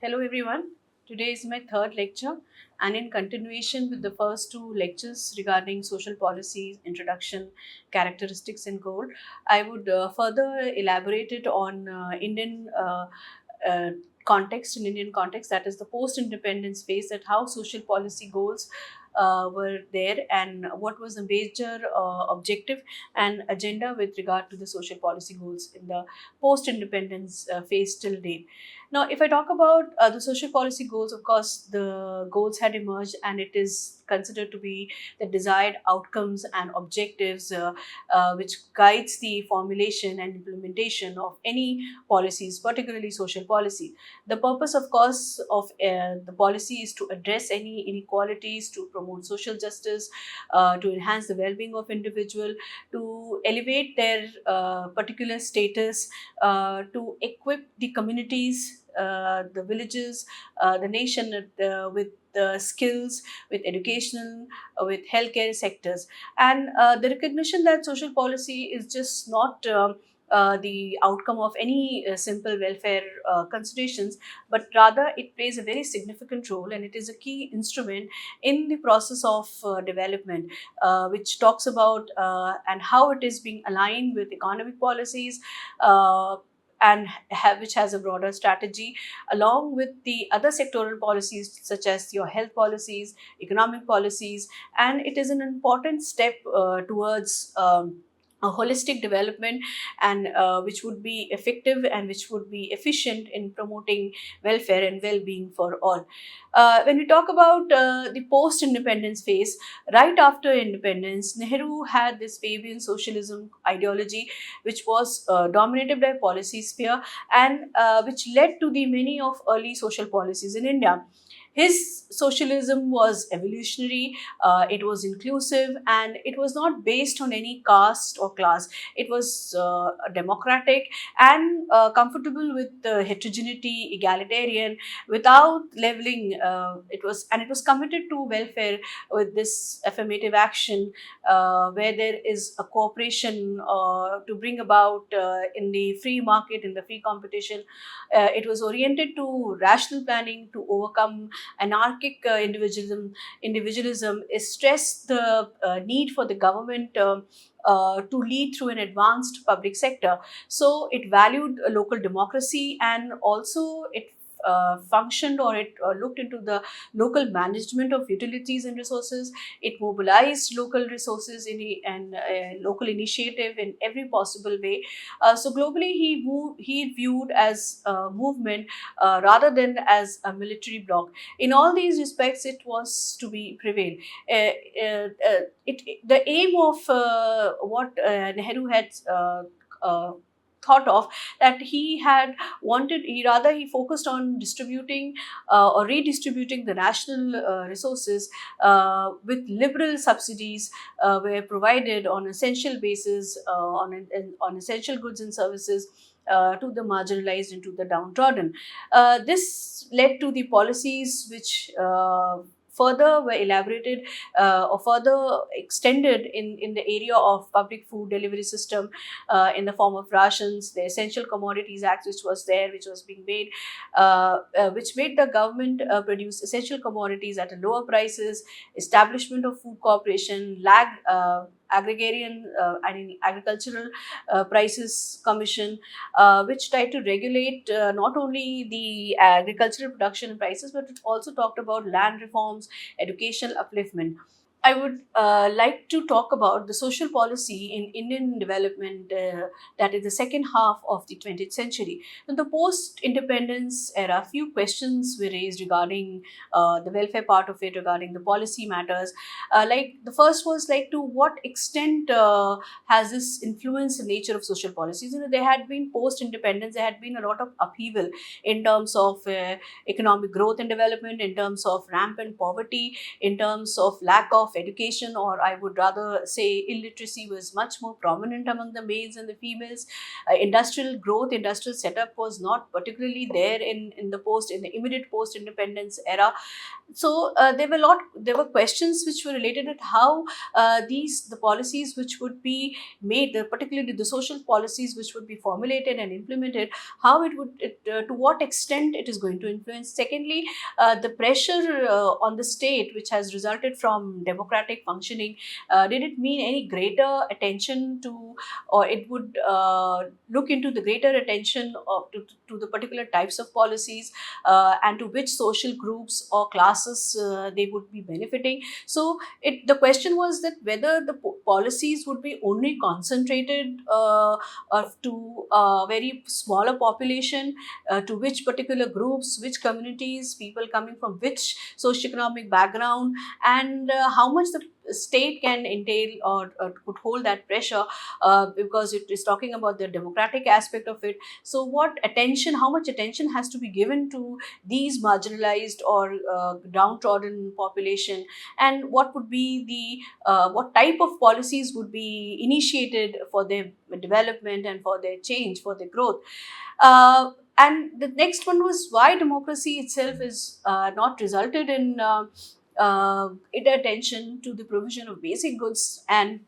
Hello everyone. Today is my third lecture, and in continuation with the first two lectures regarding social policies, introduction, characteristics, and goal, I would further elaborate it on Indian uh, context, in Indian context, that is the post-independence phase, that how social policy goals were there and what was the major objective and agenda with regard to the social policy goals in the post-independence phase till date. Now, if I talk about the social policy goals, of course, the goals had emerged and it is considered to be the desired outcomes and objectives which guides the formulation and implementation of any policies, particularly social policy. The purpose, of course, of the policy is to address any inequalities, to promote social justice, to enhance the well-being of individual, to elevate their particular status, to equip the communities, the villages, the nation with skills, with educational, with healthcare sectors, and the recognition that social policy is just not. The outcome of any simple welfare considerations, but rather it plays a very significant role and it is a key instrument in the process of development, which talks about and how it is being aligned with economic policies, which has a broader strategy along with the other sectoral policies such as your health policies, economic policies, and it is an important step towards a holistic development, and which would be effective and which would be efficient in promoting welfare and well-being for all. When we talk about the post-independence phase, right after independence, Nehru had this Fabian socialism ideology, which was dominated by policy sphere and which led to the many of early social policies in India. His socialism was evolutionary, it was inclusive, and it was not based on any caste or class. It was democratic and comfortable with heterogeneity, egalitarian, without leveling. It was committed to welfare with this affirmative action, where there is a cooperation to bring about in the free market, in the free competition. It was oriented to rational planning to overcome anarchic individualism. Is stress the need for the government to lead through an advanced public sector. So it valued local democracy, and also it functioned, or it looked into the local management of utilities and resources. It mobilized local resources and local initiative in every possible way. So globally, he viewed as a movement rather than as a military bloc. In all these respects, it was to be prevail. The aim of what Nehru had thought of, that he had wanted, he focused on distributing or redistributing the national resources with liberal subsidies were provided on essential basis, on essential goods and services to the marginalized and to the downtrodden. This led to the policies which further were elaborated or further extended in the area of public food delivery system, in the form of rations, the Essential Commodities Act, which was there, which was being made, which made the government produce essential commodities at a lower prices, establishment of food corporation, agrarian, agricultural prices commission, which tried to regulate not only the agricultural production and prices, but it also talked about land reforms, educational upliftment. I would like to talk about the social policy in Indian development, that is the second half of the 20th century. In the post-independence era, few questions were raised regarding the welfare part of it, regarding the policy matters. Like the first was like, to what extent has this influenced the nature of social policies? There had been post-independence, there had been a lot of upheaval in terms of economic growth and development, in terms of rampant poverty, in terms of lack of of education, or I would rather say illiteracy, was much more prominent among the males and the females. Industrial growth, industrial setup was not particularly there in the immediate post-independence era. So there were questions which were related to how the policies which would be made, particularly the social policies which would be formulated and implemented, how to what extent it is going to influence. Secondly, the pressure on the state which has resulted from democratic functioning, did it mean any greater attention to, or it would look into the greater attention to the particular types of policies, and to which social groups or classes they would be benefiting. So the question was that whether the policies would be only concentrated to a very smaller population, to which particular groups, which communities, people coming from which socioeconomic background, and how much the state can entail or could hold that pressure, because it is talking about the democratic aspect of it. So how much attention has to be given to these marginalized or downtrodden population, and what would be what type of policies would be initiated for their development and for their change, for their growth. And the next one was why democracy itself is not resulted in attention to the provision of basic goods and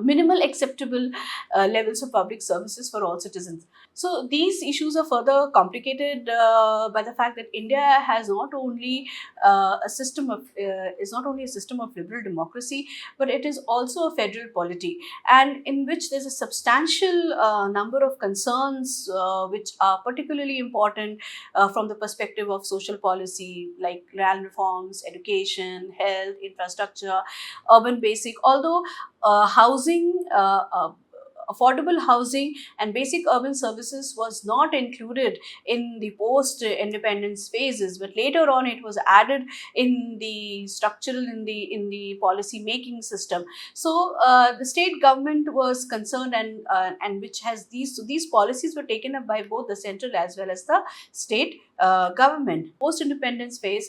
minimal acceptable levels of public services for all citizens. So these issues are further complicated by the fact that India has not only a system of is not only a system of liberal democracy, but it is also a federal polity, and in which there's a substantial number of concerns which are particularly important from the perspective of social policy, like land reforms, education, health, infrastructure, urban basic. Although housing, affordable housing and basic urban services was not included in the post-independence phases, but later on it was added in the structural, in the policy making system. So the state government was concerned, and which has these policies were taken up by both the central as well as the state government. Post-independence phase,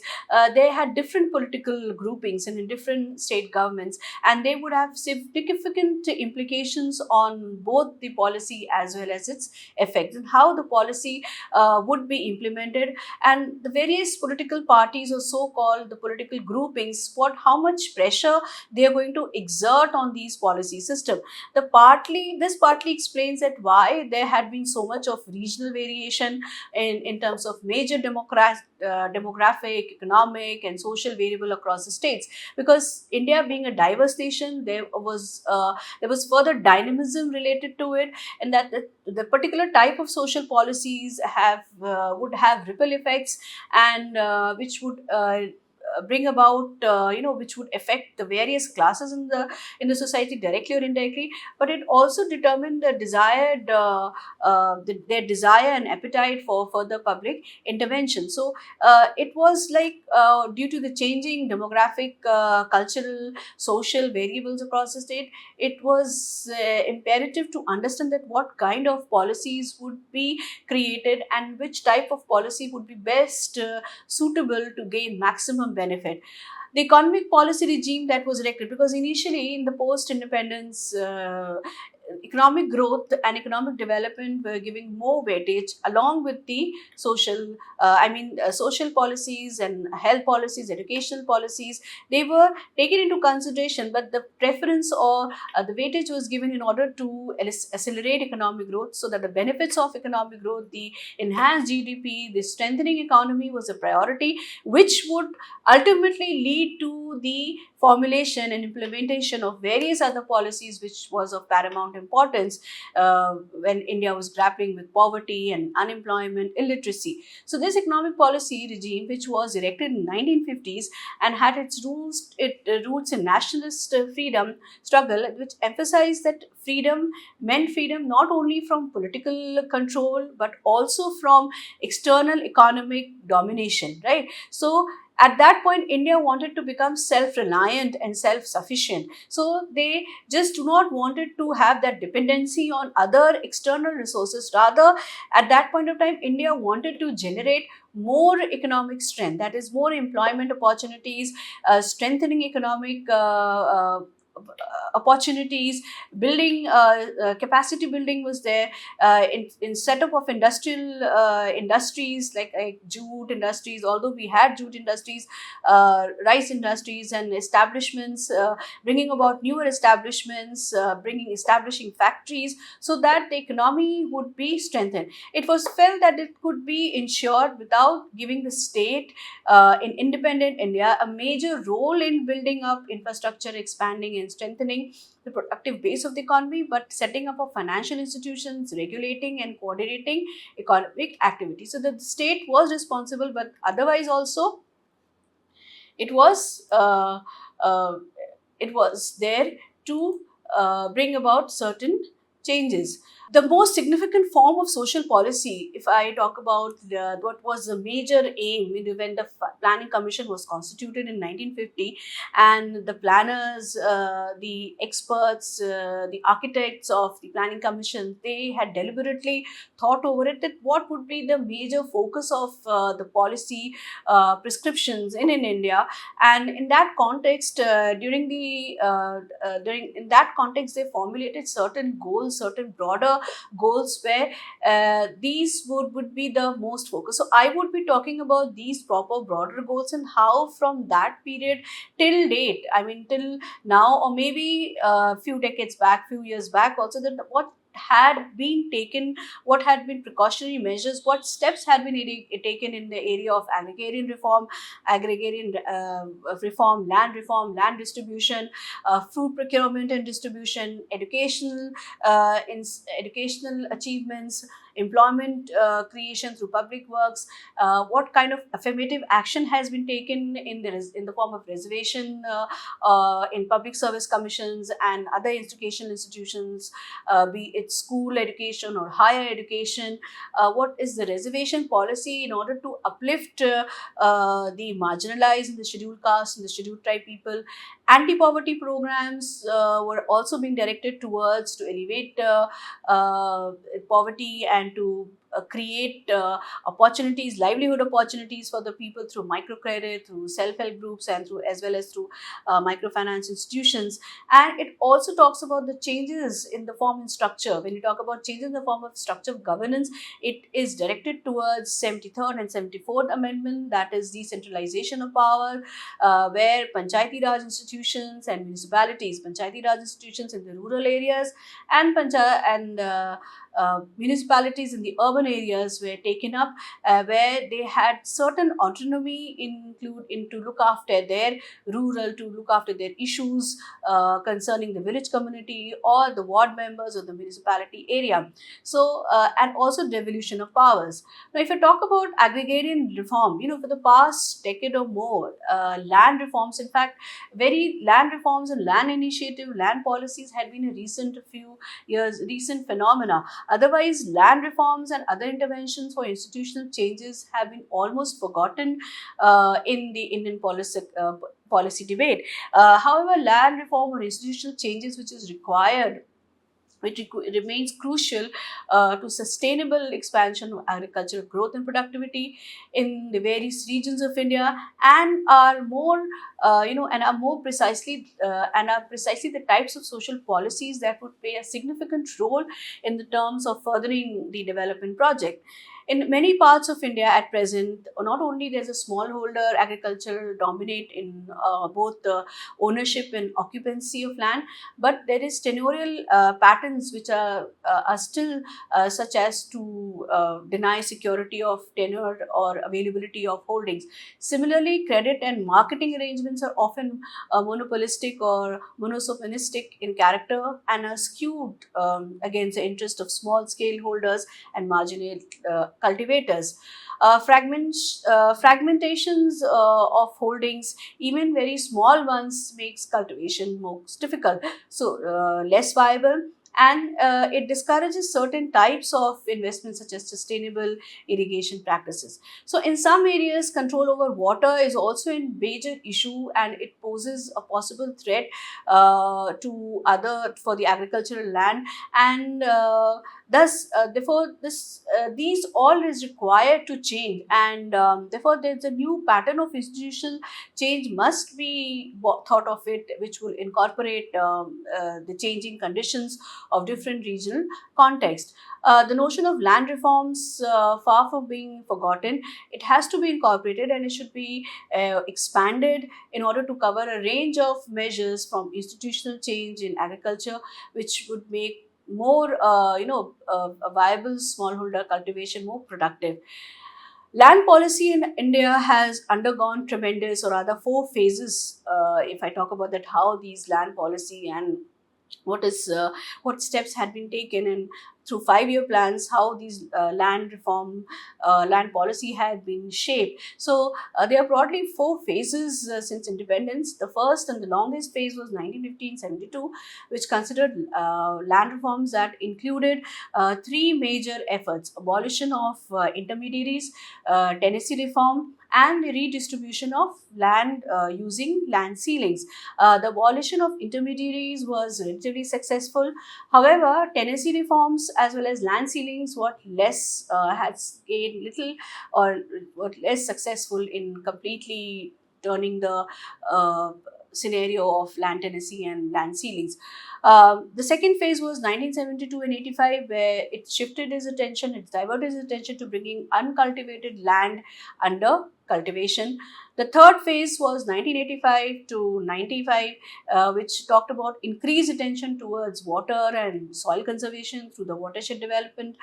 they had different political groupings and in different state governments, and they would have significant implications on both the policy as well as its effects, and how the policy would be implemented, and the various political parties, or so-called the political groupings, how much pressure they are going to exert on these policy system. This partly explains that why there had been so much of regional variation in terms of major demographic, economic and social variable across the states, because India being a diverse nation, there was further dynamism related to it, and that the particular type of social policies would have ripple effects, and which would bring about, which would affect the various classes in the society directly or indirectly. But it also determined the desired their desire and appetite for further public intervention. So it was like, due to the changing demographic, cultural, social variables across the state, it was imperative to understand that what kind of policies would be created and which type of policy would be best suitable to gain maximum benefit. The economic policy regime that was erected, because initially in the post-independence, economic growth and economic development were giving more weightage along with the social policies and health policies, educational policies. They were taken into consideration, but the preference or the weightage was given in order to accelerate economic growth, so that the benefits of economic growth, the enhanced GDP, the strengthening economy was a priority, which would ultimately lead to the formulation and implementation of various other policies, which was of paramount importance when India was grappling with poverty and unemployment, illiteracy. So this economic policy regime, which was erected in 1950s and had its roots in nationalist freedom struggle, which emphasized that freedom meant freedom not only from political control but also from external economic domination, right? So At that point, India wanted to become self-reliant and self-sufficient. So they just do not wanted to have that dependency on other external resources. Rather, at that point of time, India wanted to generate more economic strength, that is more employment opportunities, strengthening economic opportunities, building capacity building was there, in setup of industrial industries like jute industries. Although we had jute industries, rice industries and establishments, bringing about newer establishments, establishing factories, so that the economy would be strengthened. It was felt that it could be ensured without giving the state, in independent India, a major role in building up infrastructure, expanding and strengthening the productive base of the economy, but setting up of financial institutions, regulating and coordinating economic activity. So the state was responsible, but otherwise also it was uh, uh, it was there to bring about certain changes. The most significant form of social policy, if I talk about what was the major aim when the Planning Commission was constituted in 1950, and the planners, the experts, the architects of the Planning Commission, they had deliberately thought over it that what would be the major focus of the policy prescriptions in India. And in that context, during in that context, they formulated certain goals, certain broader goals, where these would be the most focus. So I would be talking about these proper broader goals and how from that period till date, I mean till now, or maybe a few decades back, few years back also, that what had been taken, what had been precautionary measures, what steps had been taken in the area of agrarian reform, land distribution, food procurement and distribution, educational achievements, employment creation through public works, what kind of affirmative action has been taken in the form of reservation in public service commissions and other educational institutions, be it school education or higher education. What is the reservation policy in order to uplift the marginalized and the scheduled caste and the scheduled tribe people? Anti-poverty programs were also being directed towards to elevate poverty and to create opportunities, livelihood opportunities for the people through microcredit, through self-help groups, and through as well as through microfinance institutions. And it also talks about the changes in the form and structure. When you talk about changes in the form of structure of governance, it is directed towards 73rd and 74th Amendment, that is decentralization of power, where Panchayati Raj institutions and municipalities, Panchayati Raj institutions in the rural areas and municipalities in the urban areas were taken up, where they had certain autonomy to look after their rural, to look after their issues concerning the village community or the ward members of the municipality area. So, and also devolution of powers. Now, if I talk about agrarian reform, for the past decade or more, land reforms, in fact, very land reforms and land initiative, land policies had been a recent phenomena. Otherwise, land reforms and other interventions for institutional changes have been almost forgotten in the Indian policy debate. However, land reform or institutional changes which is required, remains crucial to sustainable expansion of agricultural growth and productivity in the various regions of India, and are more, and are more precisely, and are precisely the types of social policies that would play a significant role in the terms of furthering the development project. In many parts of India at present, not only there's a smallholder agriculture dominate in both the ownership and occupancy of land, but there is tenurial patterns which are still such as to deny security of tenure or availability of holdings. Similarly, credit and marketing arrangements are often monopolistic or monosoponistic in character and are skewed against the interest of small scale holders and marginal cultivators. Fragmentations of holdings, even very small ones, makes cultivation most difficult, so less viable, and it discourages certain types of investments such as sustainable irrigation practices. So in some areas, control over water is also a major issue, and it poses a possible threat to other for the agricultural land, and thus therefore these all is required to change, and therefore there's a new pattern of institutional change must be thought of it, which will incorporate the changing conditions of different regional context. The notion of land reforms, far from being forgotten, it has to be incorporated, and it should be expanded in order to cover a range of measures from institutional change in agriculture, which would make more, a viable smallholder cultivation more productive. Land policy in India has undergone tremendous, or rather, four phases. If I talk about that, how these land policy and what is what steps had been taken, and through 5-year plans, how these land reform, land policy had been shaped. So there are broadly four phases since independence. The first and the longest phase was 1915-72, which considered land reforms that included three major efforts: abolition of intermediaries, tenancy reform, and the redistribution of land using land ceilings. The abolition of intermediaries was relatively successful. However, tenancy reforms as well as land ceilings were less, had gained little, or were less successful in completely turning the uh, scenario of land tenancy and land ceilings. The second phase was 1972 and 85, where it shifted its attention, it diverted its attention to bringing uncultivated land under cultivation. The third phase was 1985 to 95, which talked about increased attention towards water and soil conservation through the watershed development,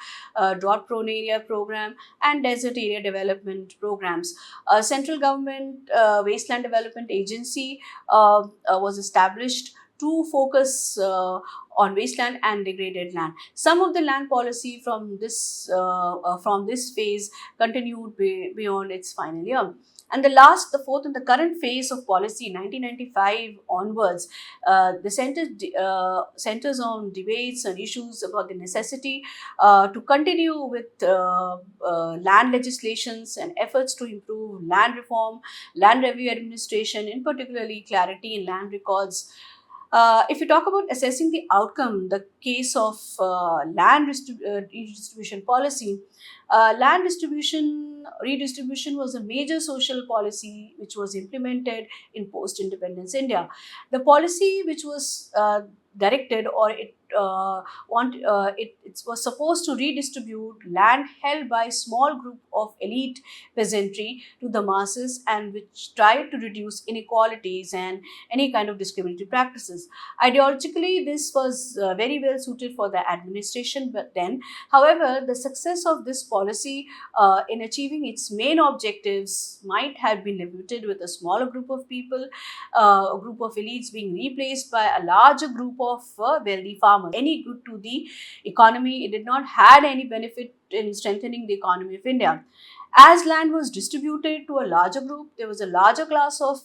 drought prone area program, and desert area development programs. A central government wasteland development agency was established to focus on wasteland and degraded land. Some of the land policy from this phase continued beyond its final year. And the last, the fourth, and the current phase of policy, 1995 onwards, centers on debates and issues about the necessity to continue with land legislations and efforts to improve land reform, land review administration, in particularly clarity in land records. If you talk about assessing the outcome, the case of redistribution policy, land redistribution was a major social policy which was implemented in post-independence India. The policy which was directed, or it was supposed to redistribute land held by small group of elite peasantry to the masses, and which tried to reduce inequalities and any kind of discriminatory practices. Ideologically, this was very well suited for the administration, but then, however, the success of this policy in achieving its main objectives might have been limited, with a smaller group of people, a group of elites being replaced by a larger group of wealthy farmers. Any good to the economy, it did not had any benefit in strengthening the economy of India. As land was distributed to a larger group, there was a larger class of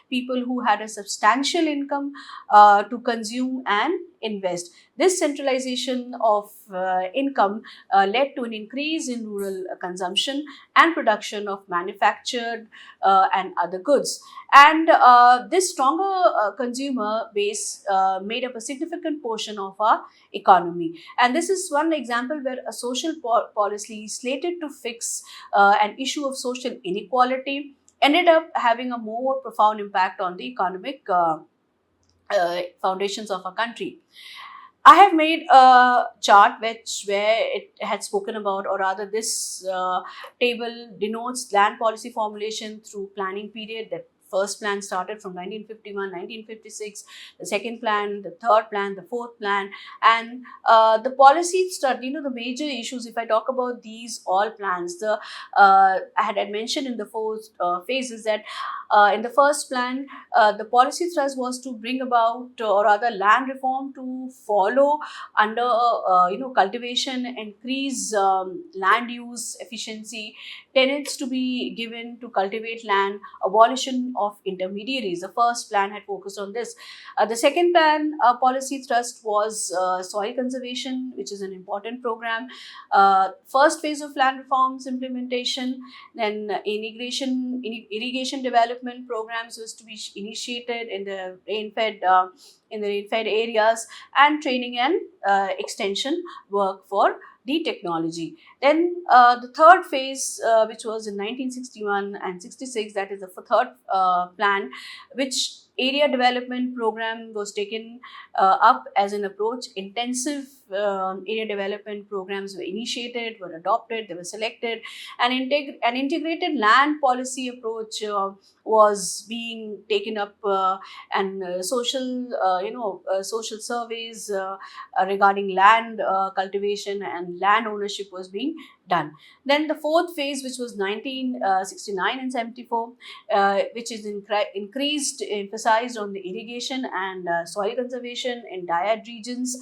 people who had a substantial income to consume and invest. This centralization of income led to an increase in rural consumption and production of manufactured and other goods. And this stronger consumer base made up a significant portion of our economy. And this is one example where a social policy slated to fix an issue of social inequality ended up having a more profound impact on the economic foundations of our country. I have made a chart where it had spoken about, or rather, this table denotes land policy formulation through planning period. That first plan started from 1951, 1956, the second plan, the third plan, the fourth plan, and the policy study, the major issues. If I talk about these all plans, I had mentioned in the four phases that in the first plan, the policy thrust was to bring about, or rather, land reform to follow under cultivation, increase land use efficiency, tenants to be given to cultivate land, abolition of intermediaries. The first plan had focused on this. The second plan policy thrust was soil conservation, which is an important program. First phase of land reforms implementation, then irrigation development programs was to be initiated in the rain-fed areas, and training and extension work for the technology. Then the third phase, which was in 1961 and 66, that is the third plan, which area development program was taken up as an approach. Intensive area development programs were initiated, were adopted, they were selected. An integrated land policy approach was being taken up, and social surveys regarding land cultivation and land ownership was being done. Then the fourth phase, which was 1969 and 74, which is increased, emphasized on the irrigation and soil conservation in diad regions,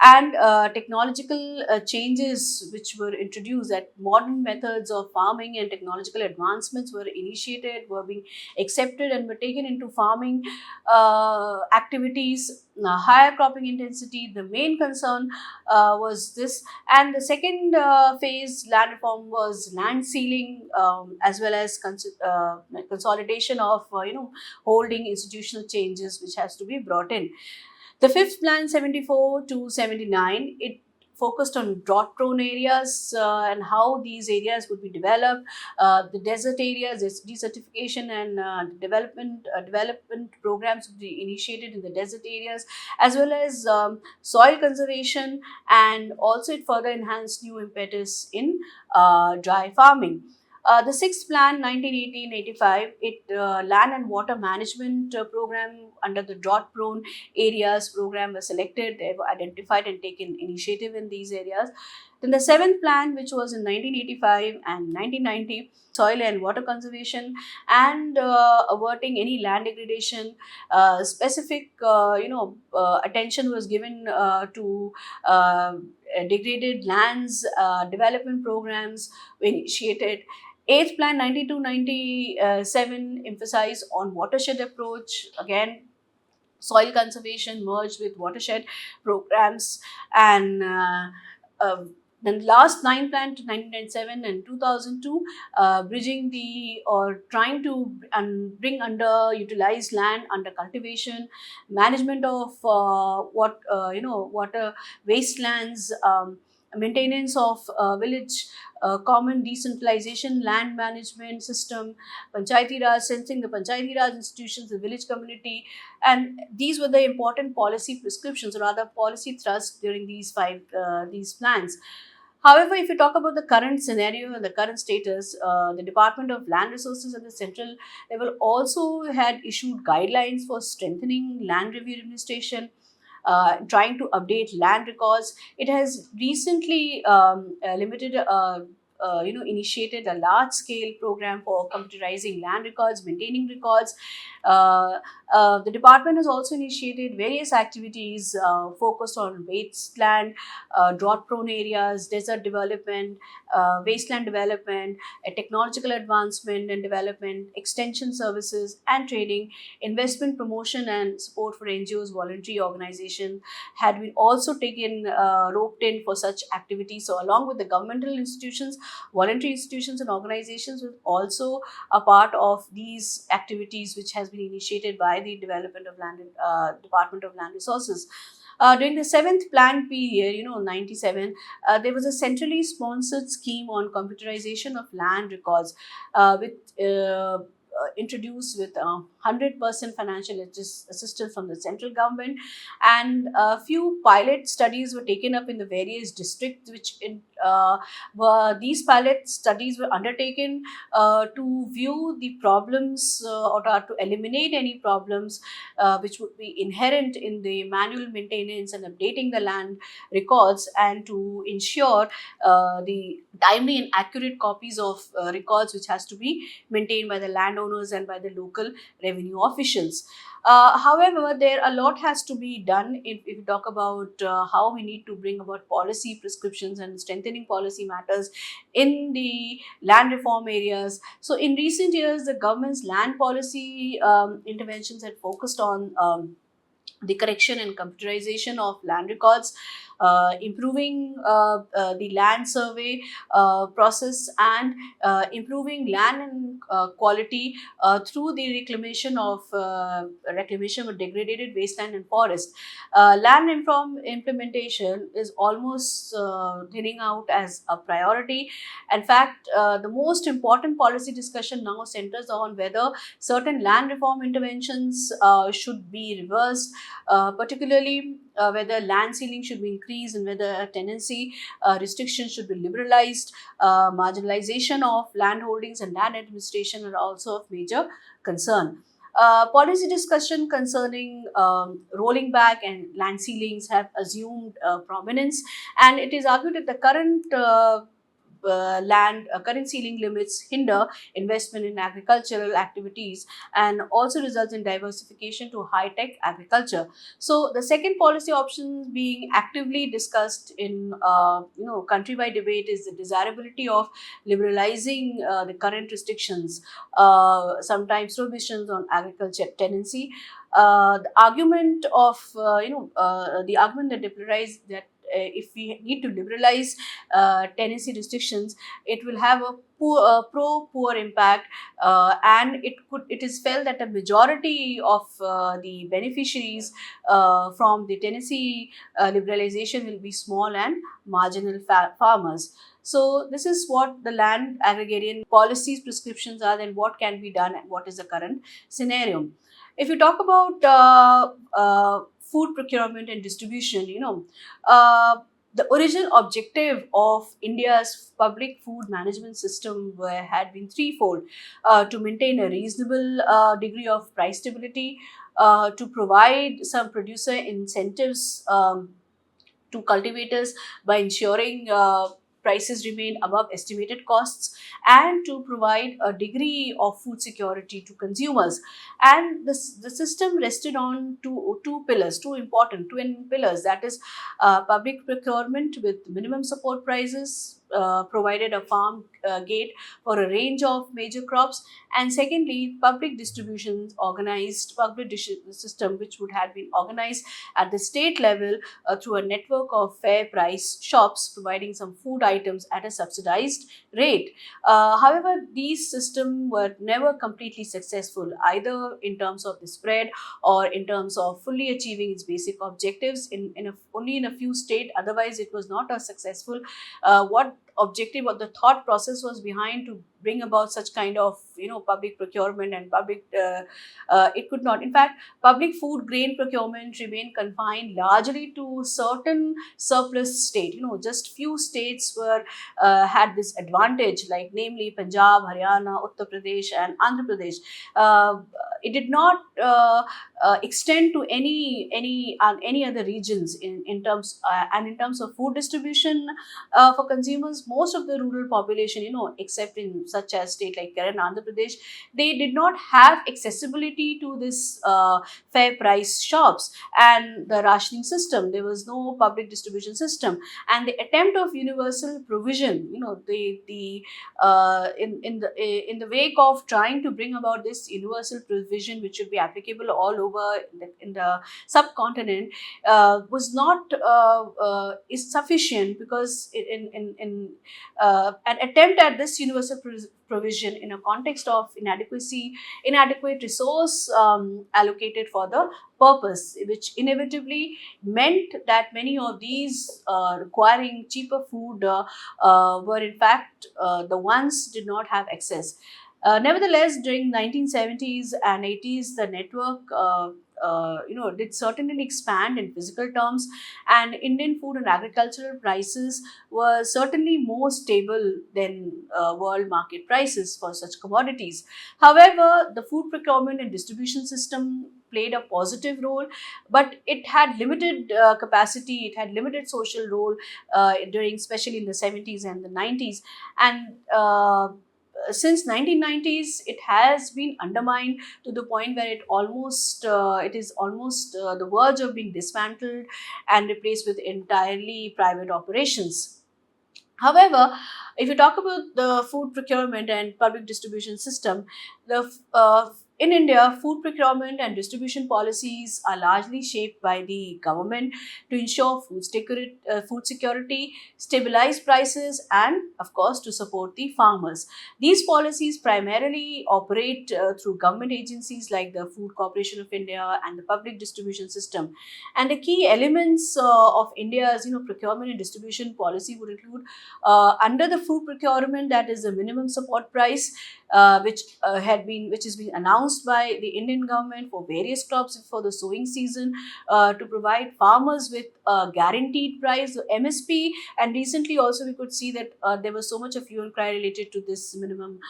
and technological changes which were introduced, that modern methods of farming and technological advancements were initiated, were being accepted and were taken into farming activities. Higher cropping intensity, the main concern was this. And the second phase land reform was land sealing, as well as consolidation of holding institutional changes which has to be brought in. The fifth plan, 74 to 79, it focused on drought prone areas and how these areas would be developed. The desert areas, desertification and development programs would be initiated in the desert areas, as well as soil conservation, and also it further enhanced new impetus in dry farming. The sixth plan, 1980-85, it land and water management program under the drought-prone areas program was selected. They were identified and taken initiative in these areas. Then the seventh plan, which was in 1985 and 1990, soil and water conservation and averting any land degradation. Specific, attention was given to degraded lands. Development programs were initiated. Eighth plan, 92-97, emphasized on watershed approach. Again, soil conservation merged with watershed programs. And then last 9 plan to 1997 and 2002, bridging the or trying to bring underutilized land under cultivation, management of water wastelands, maintenance of village common decentralization land management system, Panchayati Raj, strengthening the Panchayati Raj institutions, the village community. And these were the important policy prescriptions, or rather policy thrust during these these plans. However, if you talk about the current scenario and the current status, the Department of Land Resources at the central level also had issued guidelines for strengthening land review administration, trying to update land records. It has recently initiated a large-scale program for computerizing land records, maintaining records. The department has also initiated various activities focused on wasteland, drought-prone areas, desert development, wasteland development, technological advancement and development, extension services and training, investment promotion and support for NGOs, voluntary organizations had been also taken, roped in for such activities. So along with the governmental institutions, voluntary institutions and organizations were also a part of these activities which has been initiated by the Department of Land Resources. During the seventh plan period, 97, there was a centrally sponsored scheme on computerization of land records, introduced with 100% financial assistance from the central government, and a few pilot studies were taken up in the various districts, these pilot studies were undertaken to view the problems or to eliminate any problems which would be inherent in the manual maintenance and updating the land records, and to ensure the timely and accurate copies of records which has to be maintained by the landowners and by the local revenue revenue officials. However, there a lot has to be done if you talk about how we need to bring about policy prescriptions and strengthening policy matters in the land reform areas. So, in recent years, the government's land policy interventions had focused on the correction and computerization of land records, improving the land survey process, and improving land and quality through the reclamation of degraded wasteland and forest. Land inform implementation is almost thinning out as a priority. In fact, the most important policy discussion now centers on whether certain land reform interventions should be reversed, particularly whether land ceiling should be increased and whether tenancy restrictions should be liberalized. Marginalization of land holdings and land administration are also of major concern. Policy discussion concerning rolling back and land ceilings have assumed prominence, and it is argued that the current ceiling limits hinder investment in agricultural activities and also results in diversification to high-tech agriculture. So the second policy option being actively discussed in countrywide debate is the desirability of liberalizing the current restrictions, sometimes prohibitions on agriculture tenancy. The argument that if we need to liberalize tenancy restrictions, it will have a pro-poor impact, and it is felt that a majority of the beneficiaries from the tenancy liberalization will be small and marginal farmers. So this is what the land agrarian policies prescriptions are, then what can be done and what is the current scenario. If you talk about food procurement and distribution, the original objective of India's public food management system had been threefold: to maintain a reasonable degree of price stability, to provide some producer incentives to cultivators by ensuring prices remain above estimated costs, and to provide a degree of food security to consumers. And the system rested on two pillars, two important twin pillars, that is public procurement with minimum support prices provided a farm gate for a range of major crops, and secondly public distributions organized system which would have been organized at the state level through a network of fair price shops providing some food items at a subsidized rate. However, these systems were never completely successful, either in terms of the spread or in terms of fully achieving its basic objectives only in a few states. Otherwise, it was not a successful. What objective or the thought process was behind to bring about such kind of public procurement and public it could not. In fact, public food grain procurement remained confined largely to certain surplus state. Just few states were had this advantage, like namely Punjab, Haryana, Uttar Pradesh and Andhra Pradesh. It did not extend to any other regions in terms and in terms of food distribution for consumers. Most of the rural population, except in such as state like Kerala and Andhra Pradesh, they did not have accessibility to this fair price shops and the rationing system. There was no public distribution system, and the attempt of universal provision, in the wake of trying to bring about this universal provision which should be applicable all over in the subcontinent, was not is sufficient, because in an attempt at this universal provision in a context of inadequate resource allocated for the purpose, which inevitably meant that many of these requiring cheaper food were in fact the ones did not have access. Nevertheless, during 1970s and 80s, the network did certainly expand in physical terms, and Indian food and agricultural prices were certainly more stable than world market prices for such commodities. However, the food procurement and distribution system played a positive role, but it had limited capacity, it had limited social role during, especially in the 70s and the 90s, and since 1990s, it has been undermined to the point where it is almost the verge of being dismantled and replaced with entirely private operations. However, if you talk about the food procurement and public distribution system, the in India, food procurement and distribution policies are largely shaped by the government to ensure food security, stabilize prices, and of course to support the farmers. These policies primarily operate through government agencies like the Food Corporation of India and the public distribution system. And the key elements of India's procurement and distribution policy would include under the food procurement, that is the minimum support price, which has been announced by the Indian government for various crops for the sowing season, to provide farmers with a guaranteed price, the MSP. And recently also we could see that there was so much of hue and cry related to this minimum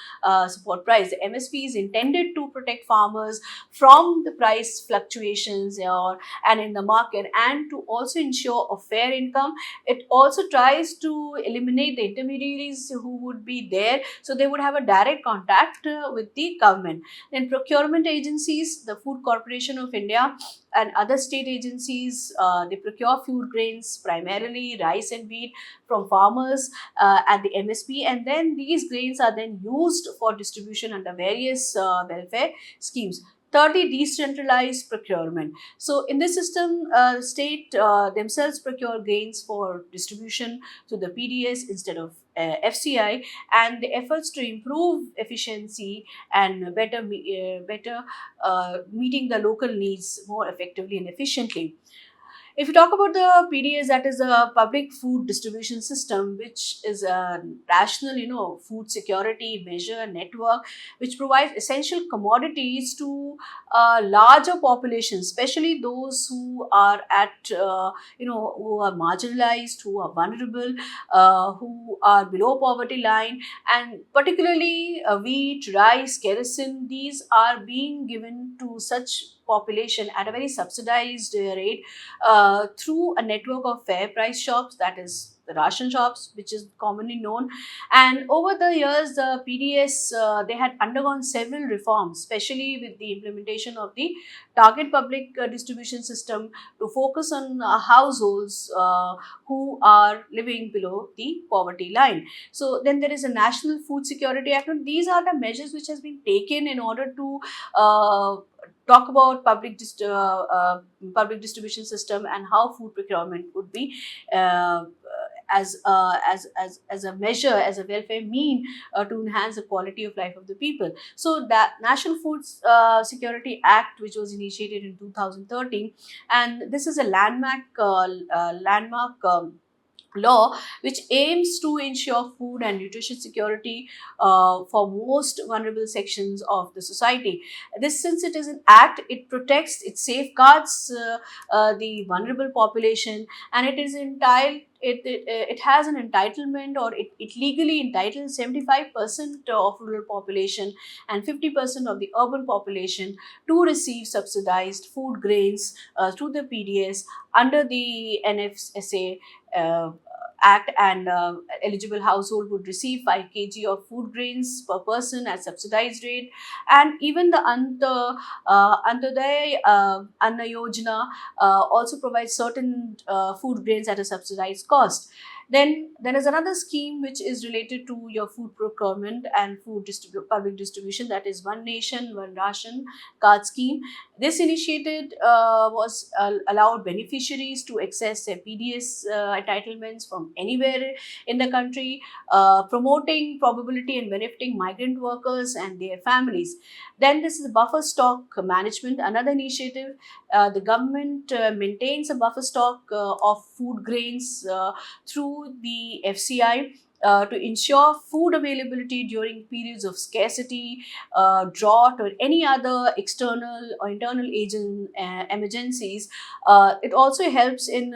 support price. The MSP is intended to protect farmers from the price fluctuations and in the market, and to also ensure a fair income. It also tries to eliminate the intermediaries who would be there, so they would have a direct contact with the government. Then procurement agencies, the Food Corporation of India and other state agencies, they procure food grains, primarily rice and wheat, from farmers at the MSP, and then these grains are then used for distribution under various welfare schemes. Thirdly, decentralized procurement. So, in this system, state themselves procure grains for distribution to the PDS instead of FCI, and the efforts to improve efficiency and better meeting the local needs more effectively and efficiently. If you talk about the PDS, that is a public food distribution system, which is a national, food security measure network, which provides essential commodities to larger populations, especially those who are who are marginalized, who are vulnerable, who are below poverty line, and particularly wheat, rice, kerosene. These are being given to such population at a very subsidized rate through a network of fair price shops, that is the ration shops, which is commonly known. And over the years, the PDS, they had undergone several reforms, especially with the implementation of the target public distribution system to focus on households who are living below the poverty line. So then there is a National Food Security Act, and these are the measures which has been taken in order to talk about public distribution system and how food procurement would be uh, as a measure, as a welfare mean to enhance the quality of life of the people. So that National Food Security Act, which was initiated in 2013, and this is a landmark law which aims to ensure food and nutrition security for most vulnerable sections of the society. This, since it is an act, it protects, it safeguards the vulnerable population, and it is entitled. It has an entitlement, or it legally entitles 75% of rural population and 50% of the urban population to receive subsidized food grains through the PDS under the NFSA Act, and eligible household would receive 5 kg of food grains per person at subsidized rate. And even the Antoday Anna Yojana also provides certain food grains at a subsidized cost. Then there is another scheme which is related to your food procurement and public distribution, that is One Nation, One Ration card scheme. This initiative was allowed beneficiaries to access their PDS entitlements from anywhere in the country, promoting probability and benefiting migrant workers and their families. Then this is buffer stock management, another initiative. The government maintains a buffer stock of food grains through the FCI to ensure food availability during periods of scarcity, drought, or any other external or internal agent emergencies. It also helps in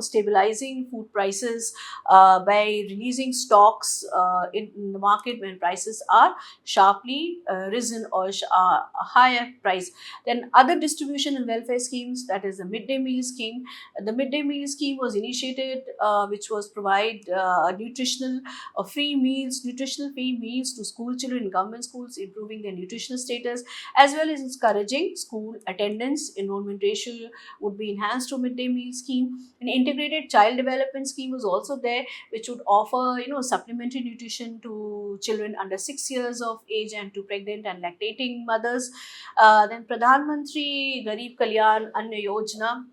stabilizing food prices by releasing stocks in the market when prices are sharply risen or a higher price. Then other distribution and welfare schemes, that is the midday meal scheme. The midday meal scheme was initiated, which was provide nutritional free meals, nutritional free meals to school children in government schools, improving their nutritional status, as well as encouraging school attendance. Enrollment ratio would be enhanced to midday meal scheme. An integrated child development scheme was also there, which would offer supplementary nutrition to children under 6 years of age and to pregnant and lactating mothers. Then Pradhan Mantri Garib Kalyan Anna Yojana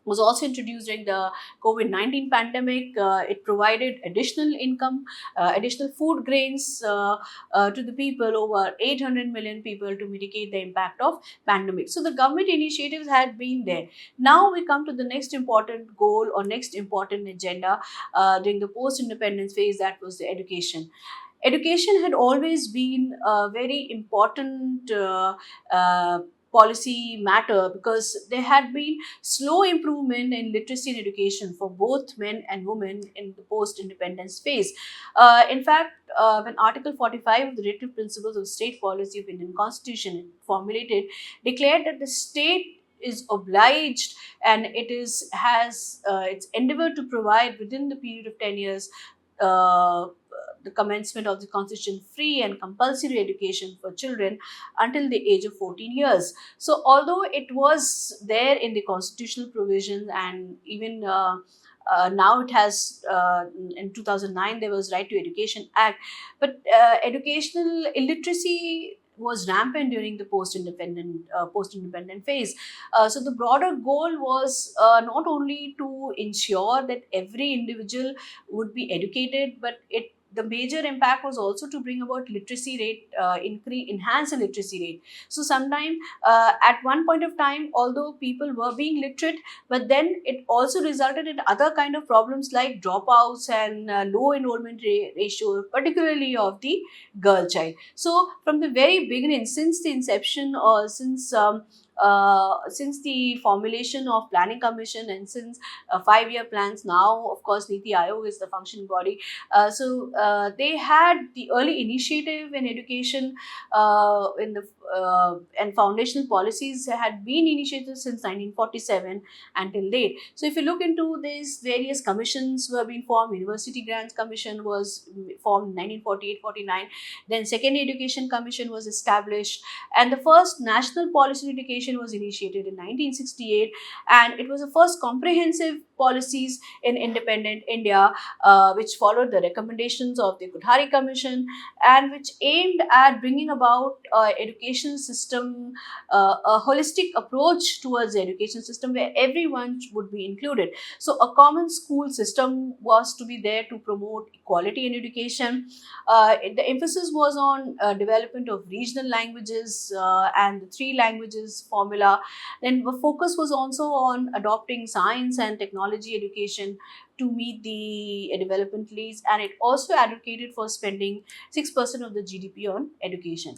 was also introduced during the COVID-19 pandemic. It provided additional income, additional food grains to the people, over 800 million people, to mitigate the impact of pandemic. So the government initiatives had been there. Now we come to the next important goal or next important agenda during the post-independence phase, that was the education. Education had always been a very important policy matter, because there had been slow improvement in literacy and education for both men and women in the post-independence phase. In fact, when Article 45 of the Written Principles of State Policy of Indian Constitution formulated, declared that the state is obliged and it is has its endeavor to provide within the period of 10 years uh, the commencement of the constitution free and compulsory education for children until the age of 14 years. So although it was there in the constitutional provisions, and even now it has, in 2009 there was Right to Education Act, but educational illiteracy was rampant during the post-independent phase. So the broader goal was not only to ensure that every individual would be educated, but the major impact was also to bring about literacy rate, enhance the literacy rate. So sometime, at one point of time, although people were being literate, but then it also resulted in other kind of problems like dropouts and low enrollment ratio, particularly of the girl child. So from the very beginning, since the inception, or since the formulation of Planning Commission, and since 5 year plans, now of course Niti Aayog is the functioning body. They had the early initiative in education, and foundational policies had been initiated since 1947 until date. So if you look into these, various commissions were being formed. University Grants Commission was formed in 1948-49. Then Second Education Commission was established, and the first National Policy on Education was initiated in 1968, and it was the first comprehensive policies in independent India, which followed the recommendations of the Kothari Commission, and which aimed at bringing about education system, a holistic approach towards the education system where everyone would be included. So a common school system was to be there to promote equality in education. The emphasis was on development of regional languages and the three languages formula. Then the focus was also on adopting science and technology education to meet the development needs, and it also advocated for spending 6% of the GDP on education.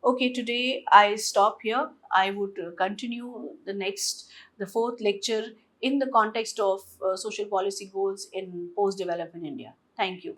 Okay, today I stop here. I would continue the fourth lecture in the context of social policy goals in post-development India. Thank you.